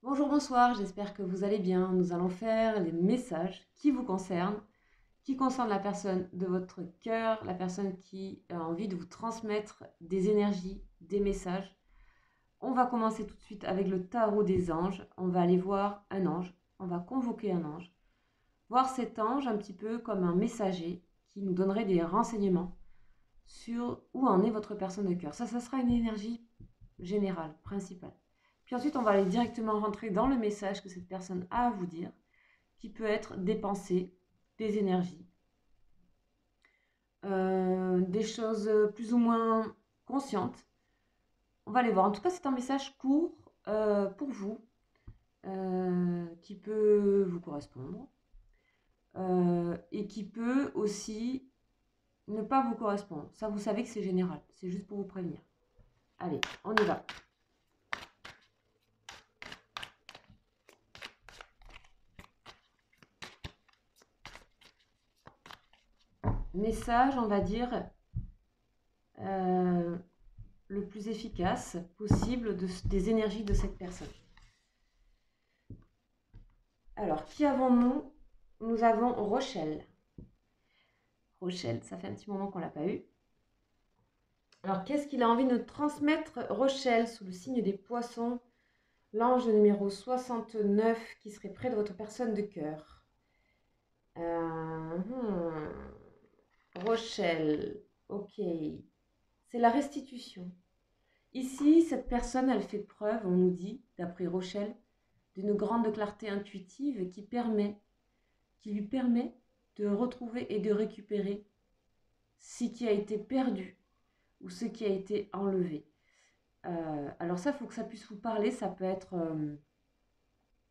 Bonjour, bonsoir, j'espère que vous allez bien. Nous allons faire les messages qui concernent la personne de votre cœur, la personne qui a envie de vous transmettre des énergies, des messages. On va commencer tout de suite avec le tarot des anges. On va aller voir un ange, on va convoquer un ange, voir cet ange un petit peu comme un messager qui nous donnerait des renseignements sur où en est votre personne de cœur. Ça sera une énergie générale, principale. Puis ensuite, on va aller directement rentrer dans le message que cette personne a à vous dire, qui peut être des pensées, des énergies, des choses plus ou moins conscientes. On va les voir. En tout cas, c'est un message court pour vous, qui peut vous correspondre et qui peut aussi ne pas vous correspondre. Ça, vous savez que c'est général. C'est juste pour vous prévenir. Allez, on y va. Message, on va dire, le plus efficace possible des énergies de cette personne. Alors, qui avons-nous? Nous avons Rochelle. Rochelle, ça fait un petit moment qu'on ne l'a pas eu. Alors, qu'est-ce qu'il a envie de transmettre, Rochelle, sous le signe des poissons? L'ange numéro 69 qui serait près de votre personne de cœur. Rochelle, ok. C'est la restitution. Ici, cette personne, elle fait preuve, on nous dit, d'après Rochelle, d'une grande clarté intuitive qui lui permet de retrouver et de récupérer ce qui a été perdu ou ce qui a été enlevé. Alors ça, il faut que ça puisse vous parler. Ça peut être,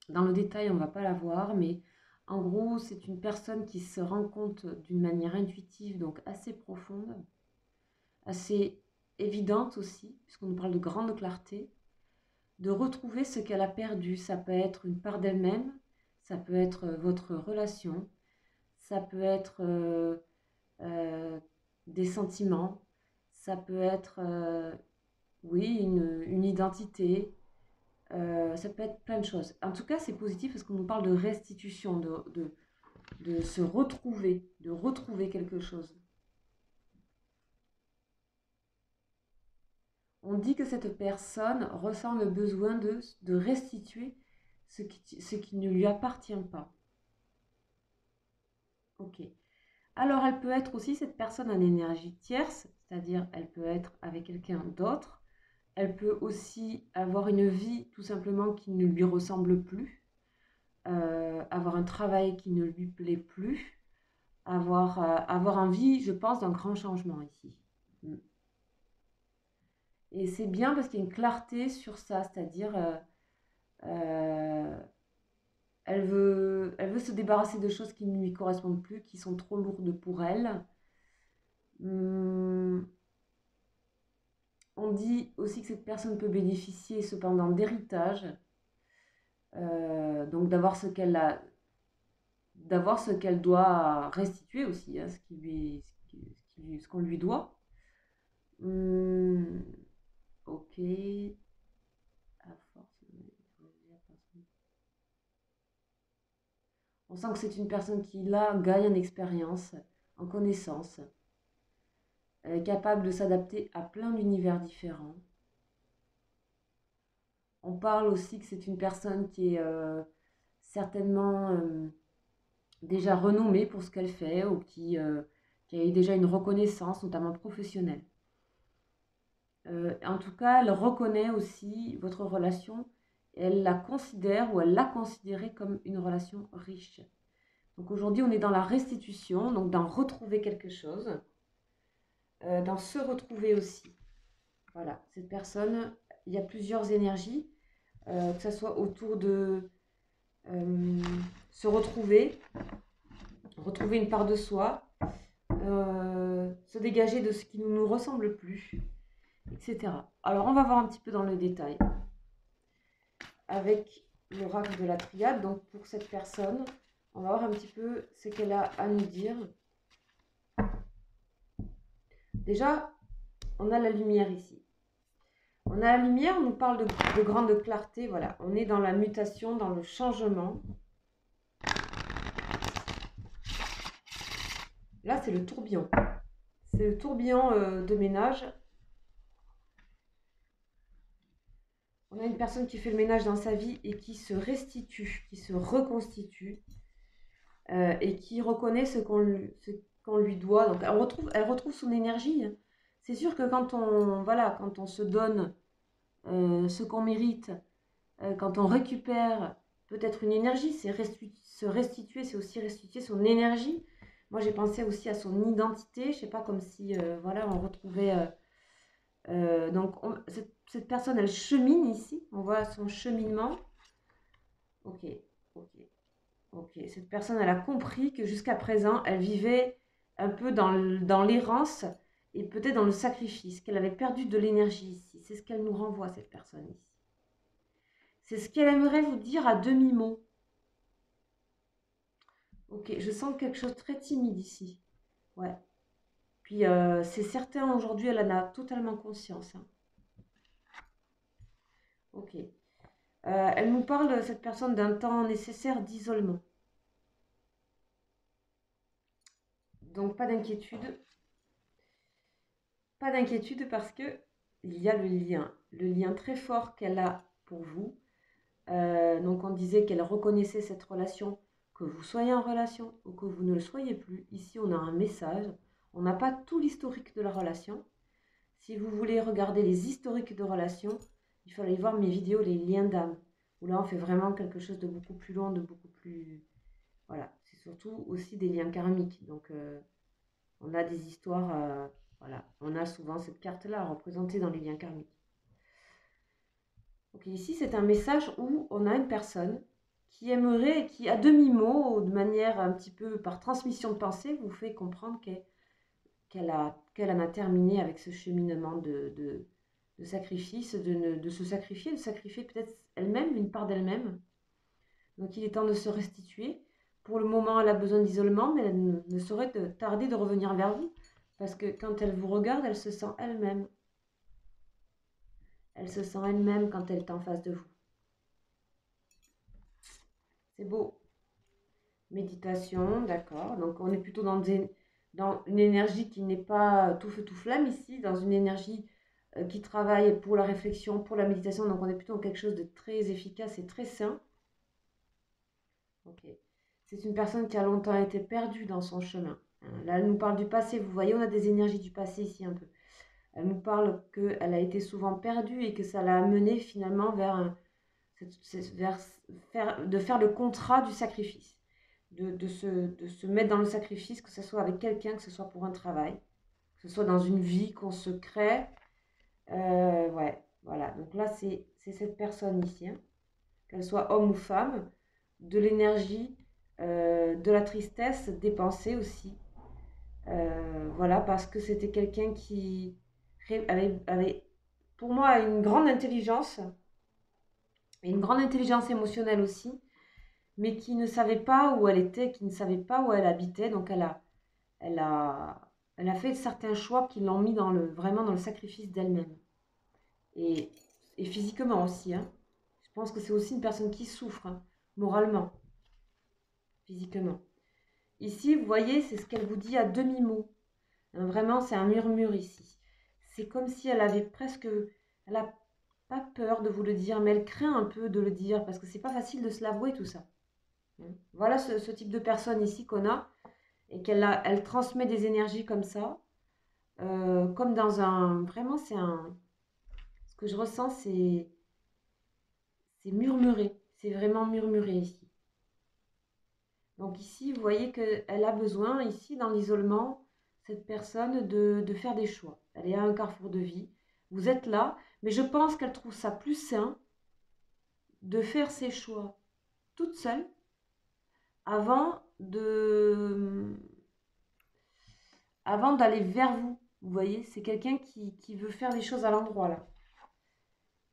dans le détail, on ne va pas la voir, mais en gros, c'est une personne qui se rend compte d'une manière intuitive, donc assez profonde, assez évidente aussi, puisqu'on nous parle de grande clarté, de retrouver ce qu'elle a perdu. Ça peut être une part d'elle-même, ça peut être votre relation, ça peut être des sentiments, ça peut être, oui, une identité, ça peut être plein de choses. En tout cas, c'est positif parce qu'on nous parle de restitution, de se retrouver, de retrouver quelque chose. On dit que cette personne ressent le besoin de restituer ce qui ne lui appartient pas. Ok. Alors, elle peut être aussi cette personne en énergie tierce, c'est-à-dire elle peut être avec quelqu'un d'autre. Elle peut aussi avoir une vie tout simplement qui ne lui ressemble plus, avoir un travail qui ne lui plaît plus, avoir envie, je pense, d'un grand changement ici. Et c'est bien parce qu'il y a une clarté sur ça, c'est-à-dire euh, elle veut se débarrasser de choses qui ne lui correspondent plus, qui sont trop lourdes pour elle. Hum, On dit aussi que cette personne peut bénéficier cependant d'héritage, donc d'avoir ce qu'elle doit restituer aussi, hein, ce qu'on lui doit. Hum, ok. À force on sent que c'est une personne qui là gagne en expérience, en connaissance, capable de s'adapter à plein d'univers différents. On parle aussi que c'est une personne qui est certainement déjà renommée pour ce qu'elle fait ou qui a eu déjà une reconnaissance, notamment professionnelle. En tout cas, elle reconnaît aussi votre relation et elle la considère ou elle l'a considérée comme une relation riche. Donc aujourd'hui, on est dans la restitution, donc dans retrouver quelque chose, dans se retrouver aussi. Voilà, cette personne, il y a plusieurs énergies, que ce soit autour de se retrouver, retrouver une part de soi, se dégager de ce qui ne nous ressemble plus, etc. Alors, on va voir un petit peu dans le détail avec l'oracle de la triade. Donc, pour cette personne, on va voir un petit peu ce qu'elle a à nous dire. Déjà, on a la lumière ici. On a la lumière, on nous parle de grande clarté, voilà. On est dans la mutation, dans le changement. Là, c'est le tourbillon. C'est le tourbillon de ménage. On a une personne qui fait le ménage dans sa vie et qui se restitue, qui se reconstitue et qui reconnaît ce qu'on lui doit. Donc, elle retrouve son énergie. C'est sûr que quand on se donne ce qu'on mérite, quand on récupère peut-être une énergie, c'est se restituer, c'est aussi restituer son énergie. Moi, j'ai pensé aussi à son identité. Je sais pas, comme si on retrouvait. Donc, cette personne, elle chemine ici. On voit son cheminement. Ok, ok, ok. Cette personne, elle a compris que jusqu'à présent, elle vivait un peu dans l'errance et peut-être dans le sacrifice, qu'elle avait perdu de l'énergie ici. C'est ce qu'elle nous renvoie, cette personne ici. C'est ce qu'elle aimerait vous dire à demi-mot. Ok, je sens quelque chose de très timide ici. Ouais. Puis c'est certain, aujourd'hui, elle en a totalement conscience. Hein. Ok. Elle nous parle, cette personne, d'un temps nécessaire d'isolement. Donc pas d'inquiétude. Pas d'inquiétude parce que il y a le lien très fort qu'elle a pour vous. Donc on disait qu'elle reconnaissait cette relation, que vous soyez en relation ou que vous ne le soyez plus. Ici on a un message. On n'a pas tout l'historique de la relation. Si vous voulez regarder les historiques de relation, il faut aller voir mes vidéos, les liens d'âme. Où là on fait vraiment quelque chose de beaucoup plus long, de beaucoup plus... Voilà, c'est surtout aussi des liens karmiques. Donc on a des histoires... voilà, on a souvent cette carte-là représentée dans les liens karmiques. Donc ici, c'est un message où on a une personne qui aimerait, qui à demi-mot, de manière un petit peu par transmission de pensée, vous fait comprendre qu'elle en a terminé avec ce cheminement de sacrifice, de se sacrifier, de sacrifier peut-être elle-même, une part d'elle-même. Donc il est temps de se restituer. Pour le moment, elle a besoin d'isolement, mais elle ne saurait tarder de revenir vers vous. Parce que quand elle vous regarde, elle se sent elle-même. Elle se sent elle-même quand elle est en face de vous. C'est beau. Méditation, d'accord. Donc on est plutôt dans une énergie qui n'est pas tout feu tout flamme ici, dans une énergie qui travaille pour la réflexion, pour la méditation. Donc on est plutôt dans quelque chose de très efficace et très sain. Ok. C'est une personne qui a longtemps été perdue dans son chemin. Là, elle nous parle du passé. Vous voyez, on a des énergies du passé ici un peu. Elle nous parle qu'elle a été souvent perdue et que ça l'a amenée finalement de faire le contrat du sacrifice. De se mettre dans le sacrifice, que ce soit avec quelqu'un, que ce soit pour un travail, que ce soit dans une vie qu'on se crée. Ouais, voilà. Donc là, c'est cette personne ici, hein, qu'elle soit homme ou femme, de l'énergie, de la tristesse dépensée aussi. Voilà, parce que c'était quelqu'un qui avait, pour moi, une grande intelligence, et une grande intelligence émotionnelle aussi, mais qui ne savait pas où elle était, qui ne savait pas où elle habitait. Donc elle a fait certains choix qui l'ont mis vraiment dans le sacrifice d'elle-même. Et, et physiquement aussi. Hein. Je pense que c'est aussi une personne qui souffre, hein, moralement, physiquement. Ici, vous voyez, c'est ce qu'elle vous dit à demi-mot. Hein, vraiment, c'est un murmure ici. C'est comme si elle avait presque... Elle n'a pas peur de vous le dire, mais elle craint un peu de le dire, parce que c'est pas facile de se l'avouer tout ça. Voilà ce type de personne ici qu'on a, et elle transmet des énergies comme ça, comme dans un... Vraiment, ce que je ressens, c'est murmuré. C'est vraiment murmuré ici. Donc ici, vous voyez qu'elle a besoin, ici, dans l'isolement, cette personne, de faire des choix. Elle est à un carrefour de vie. Vous êtes là, mais je pense qu'elle trouve ça plus sain de faire ses choix toute seule avant d'aller vers vous. Vous voyez, c'est quelqu'un qui veut faire les choses à l'endroit là.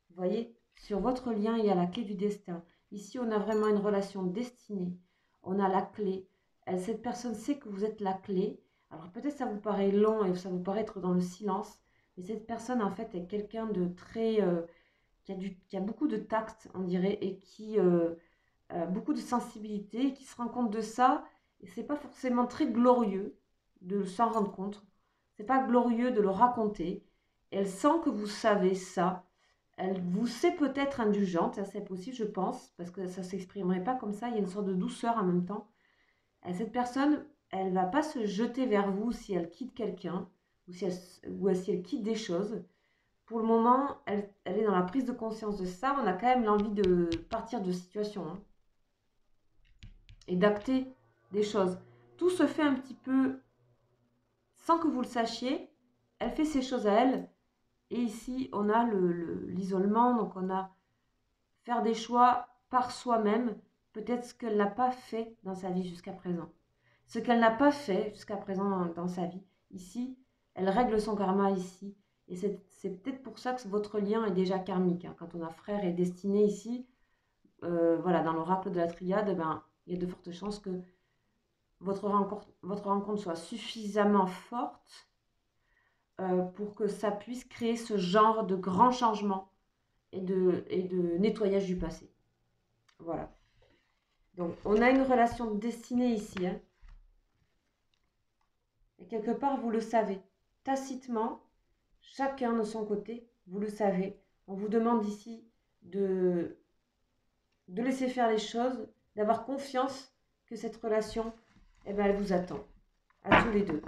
Vous voyez, sur votre lien, il y a la clé du destin. Ici, on a vraiment une relation destinée. On a la clé. Cette personne sait que vous êtes la clé. Alors peut-être ça vous paraît long et ça vous paraît être dans le silence, Mais cette personne, en fait, est quelqu'un de très... qui a beaucoup de tact, on dirait, et qui a beaucoup de sensibilité, qui se rend compte de ça. Et c'est pas forcément très glorieux de s'en rendre compte. C'est pas glorieux de le raconter. Elle sent que vous savez ça. Elle vous sait peut-être indulgente, ça c'est possible, je pense, parce que ça ne s'exprimerait pas comme ça. Il y a une sorte de douceur en même temps. Et cette personne, elle ne va pas se jeter vers vous si elle quitte quelqu'un ou si elle quitte des choses. Pour le moment, elle est dans la prise de conscience de ça. On a quand même l'envie de partir de situation, hein, et d'acter des choses. Tout se fait un petit peu sans que vous le sachiez. Elle fait ses choses à elle. Et ici, on a l'isolement, donc on a faire des choix par soi-même, peut-être ce qu'elle n'a pas fait dans sa vie jusqu'à présent. Ce qu'elle n'a pas fait jusqu'à présent dans sa vie, ici, elle règle son karma ici. Et c'est peut-être pour ça que votre lien est déjà karmique, hein. Quand on a frère et destinée ici, voilà, dans l'oracle de la triade, ben, il y a de fortes chances que votre rencontre soit suffisamment forte pour que ça puisse créer ce genre de grand changement et de nettoyage du passé. Voilà. Donc, on a une relation destinée ici, hein. Et quelque part, vous le savez. Tacitement, chacun de son côté, vous le savez. On vous demande ici de laisser faire les choses, d'avoir confiance que cette relation, eh ben, elle vous attend. À tous les deux.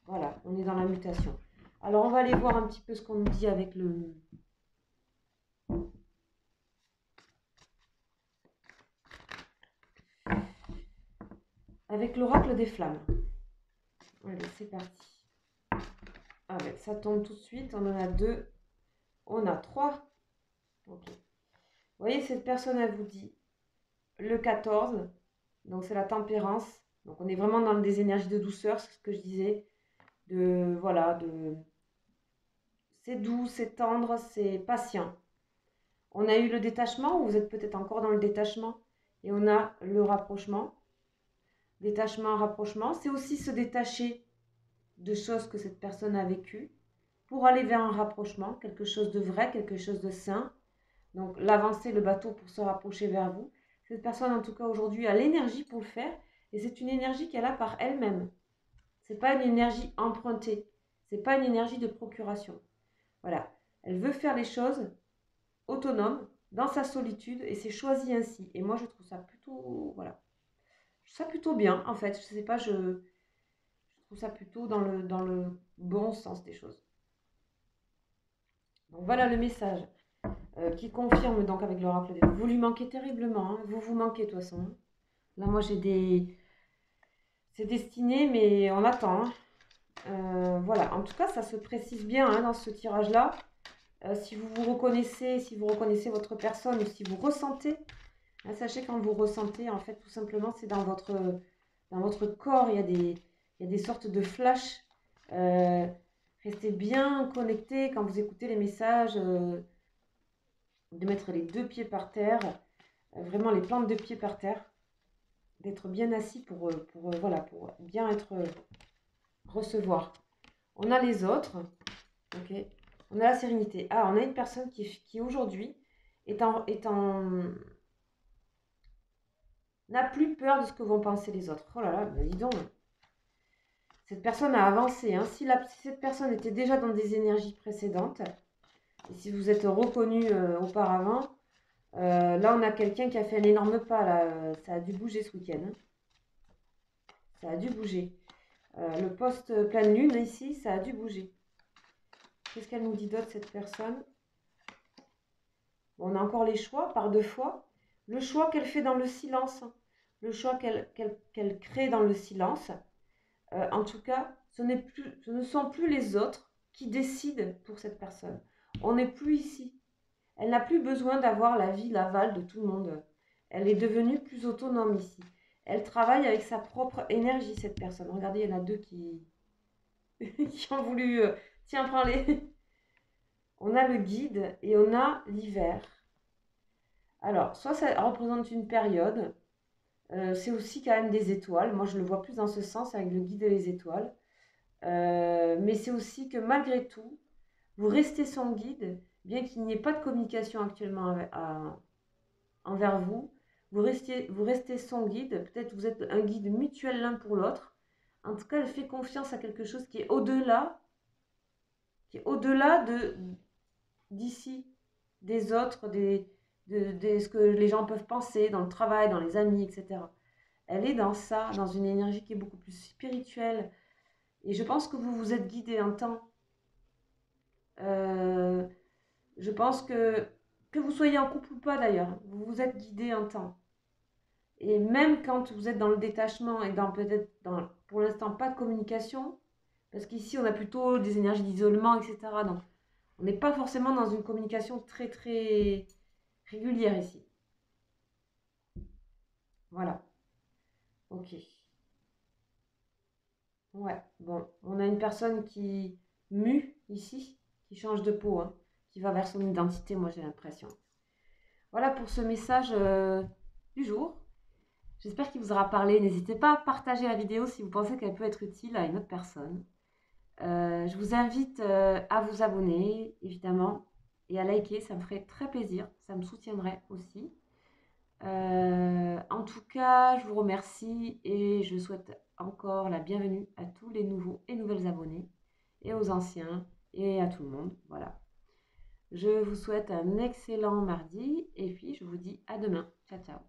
Voilà, on est dans la mutation. Alors, on va aller voir un petit peu ce qu'on nous dit avec l'oracle des flammes. Allez, c'est parti. Allez, ça tombe tout de suite. On en a 2. On a 3. Ok. Vous voyez, cette personne, elle vous dit le 14. Donc, c'est la tempérance. Donc, on est vraiment dans des énergies de douceur, c'est ce que je disais. Voilà, c'est doux, c'est tendre, c'est patient. On a eu le détachement, ou vous êtes peut-être encore dans le détachement. Et on a le rapprochement. Détachement, rapprochement. C'est aussi se détacher de choses que cette personne a vécues pour aller vers un rapprochement, quelque chose de vrai, quelque chose de sain. Donc l'avancer, le bateau pour se rapprocher vers vous. Cette personne, en tout cas aujourd'hui, a l'énergie pour le faire. Et c'est une énergie qu'elle a par elle-même. Ce n'est pas une énergie empruntée. Ce n'est pas une énergie de procuration. Voilà. Elle veut faire les choses autonome, dans sa solitude, et c'est choisi ainsi. Et moi, je trouve ça plutôt... Voilà. Je trouve ça plutôt bien, en fait. Je sais pas, je trouve ça plutôt dans le bon sens des choses. Donc voilà le message qui confirme donc avec l'oracle des... Vous lui manquez terriblement, hein. Vous manquez de toute façon, hein. Là, moi, j'ai des... C'est destiné, mais on attend, hein. Voilà, en tout cas, ça se précise bien, hein, dans ce tirage-là. Si vous reconnaissez votre personne, ou si vous ressentez, hein, sachez quand vous ressentez, en fait, tout simplement, c'est dans votre corps, il y a des sortes de flashs. Restez bien connectés quand vous écoutez les messages, de mettre les 2 pieds par terre, vraiment les plantes de pieds par terre, d'être bien assis pour bien être recevoir. On a les autres, ok. On a la sérénité. Ah, on a une personne qui aujourd'hui n'a plus peur de ce que vont penser les autres. Oh là là, bah dis donc. Cette personne a avancé, hein. Si cette personne était déjà dans des énergies précédentes, et si vous êtes reconnu auparavant, là on a quelqu'un qui a fait un énorme pas. Là, ça a dû bouger ce week-end, hein. Ça a dû bouger. Le poste pleine lune ici, ça a dû bouger. Qu'est-ce qu'elle nous dit d'autre, cette personne? Bon, on a encore les choix par 2 fois. Le choix qu'elle fait dans le silence, le choix qu'elle crée dans le silence. En tout cas, ce ne sont plus les autres qui décident pour cette personne. On n'est plus ici. Elle n'a plus besoin d'avoir l'aval de tout le monde. Elle est devenue plus autonome ici. Elle travaille avec sa propre énergie, cette personne. Regardez, il y en a 2 qui ont voulu... tiens, prends-les. On a le guide et on a l'hiver. Alors, soit ça représente une période, c'est aussi quand même des étoiles. Moi, je le vois plus dans ce sens avec le guide et les étoiles. Mais c'est aussi que malgré tout, vous restez son guide, bien qu'il n'y ait pas de communication actuellement envers vous. Vous restez son guide, peut-être vous êtes un guide mutuel l'un pour l'autre. En tout cas, elle fait confiance à quelque chose qui est au-delà d'ici, des autres, de ce que les gens peuvent penser dans le travail, dans les amis, etc. Elle est dans ça, dans une énergie qui est beaucoup plus spirituelle. Et je pense que vous vous êtes guidé un temps. Euh, je pense que vous soyez en couple ou pas d'ailleurs, vous vous êtes guidé un temps. Et même quand vous êtes dans le détachement et dans peut-être pour l'instant pas de communication, parce qu'ici on a plutôt des énergies d'isolement, etc. Donc on n'est pas forcément dans une communication très très régulière ici. Voilà. Ok. Ouais. Bon, on a une personne qui mue ici, qui change de peau, hein, qui va vers son identité, moi j'ai l'impression. Voilà pour ce message du jour. J'espère qu'il vous aura parlé. N'hésitez pas à partager la vidéo si vous pensez qu'elle peut être utile à une autre personne. Je vous invite à vous abonner, évidemment, et à liker, ça me ferait très plaisir, ça me soutiendrait aussi. En tout cas, je vous remercie et je souhaite encore la bienvenue à tous les nouveaux et nouvelles abonnés, et aux anciens, et à tout le monde. Voilà. Je vous souhaite un excellent mardi, et puis je vous dis à demain. Ciao, ciao.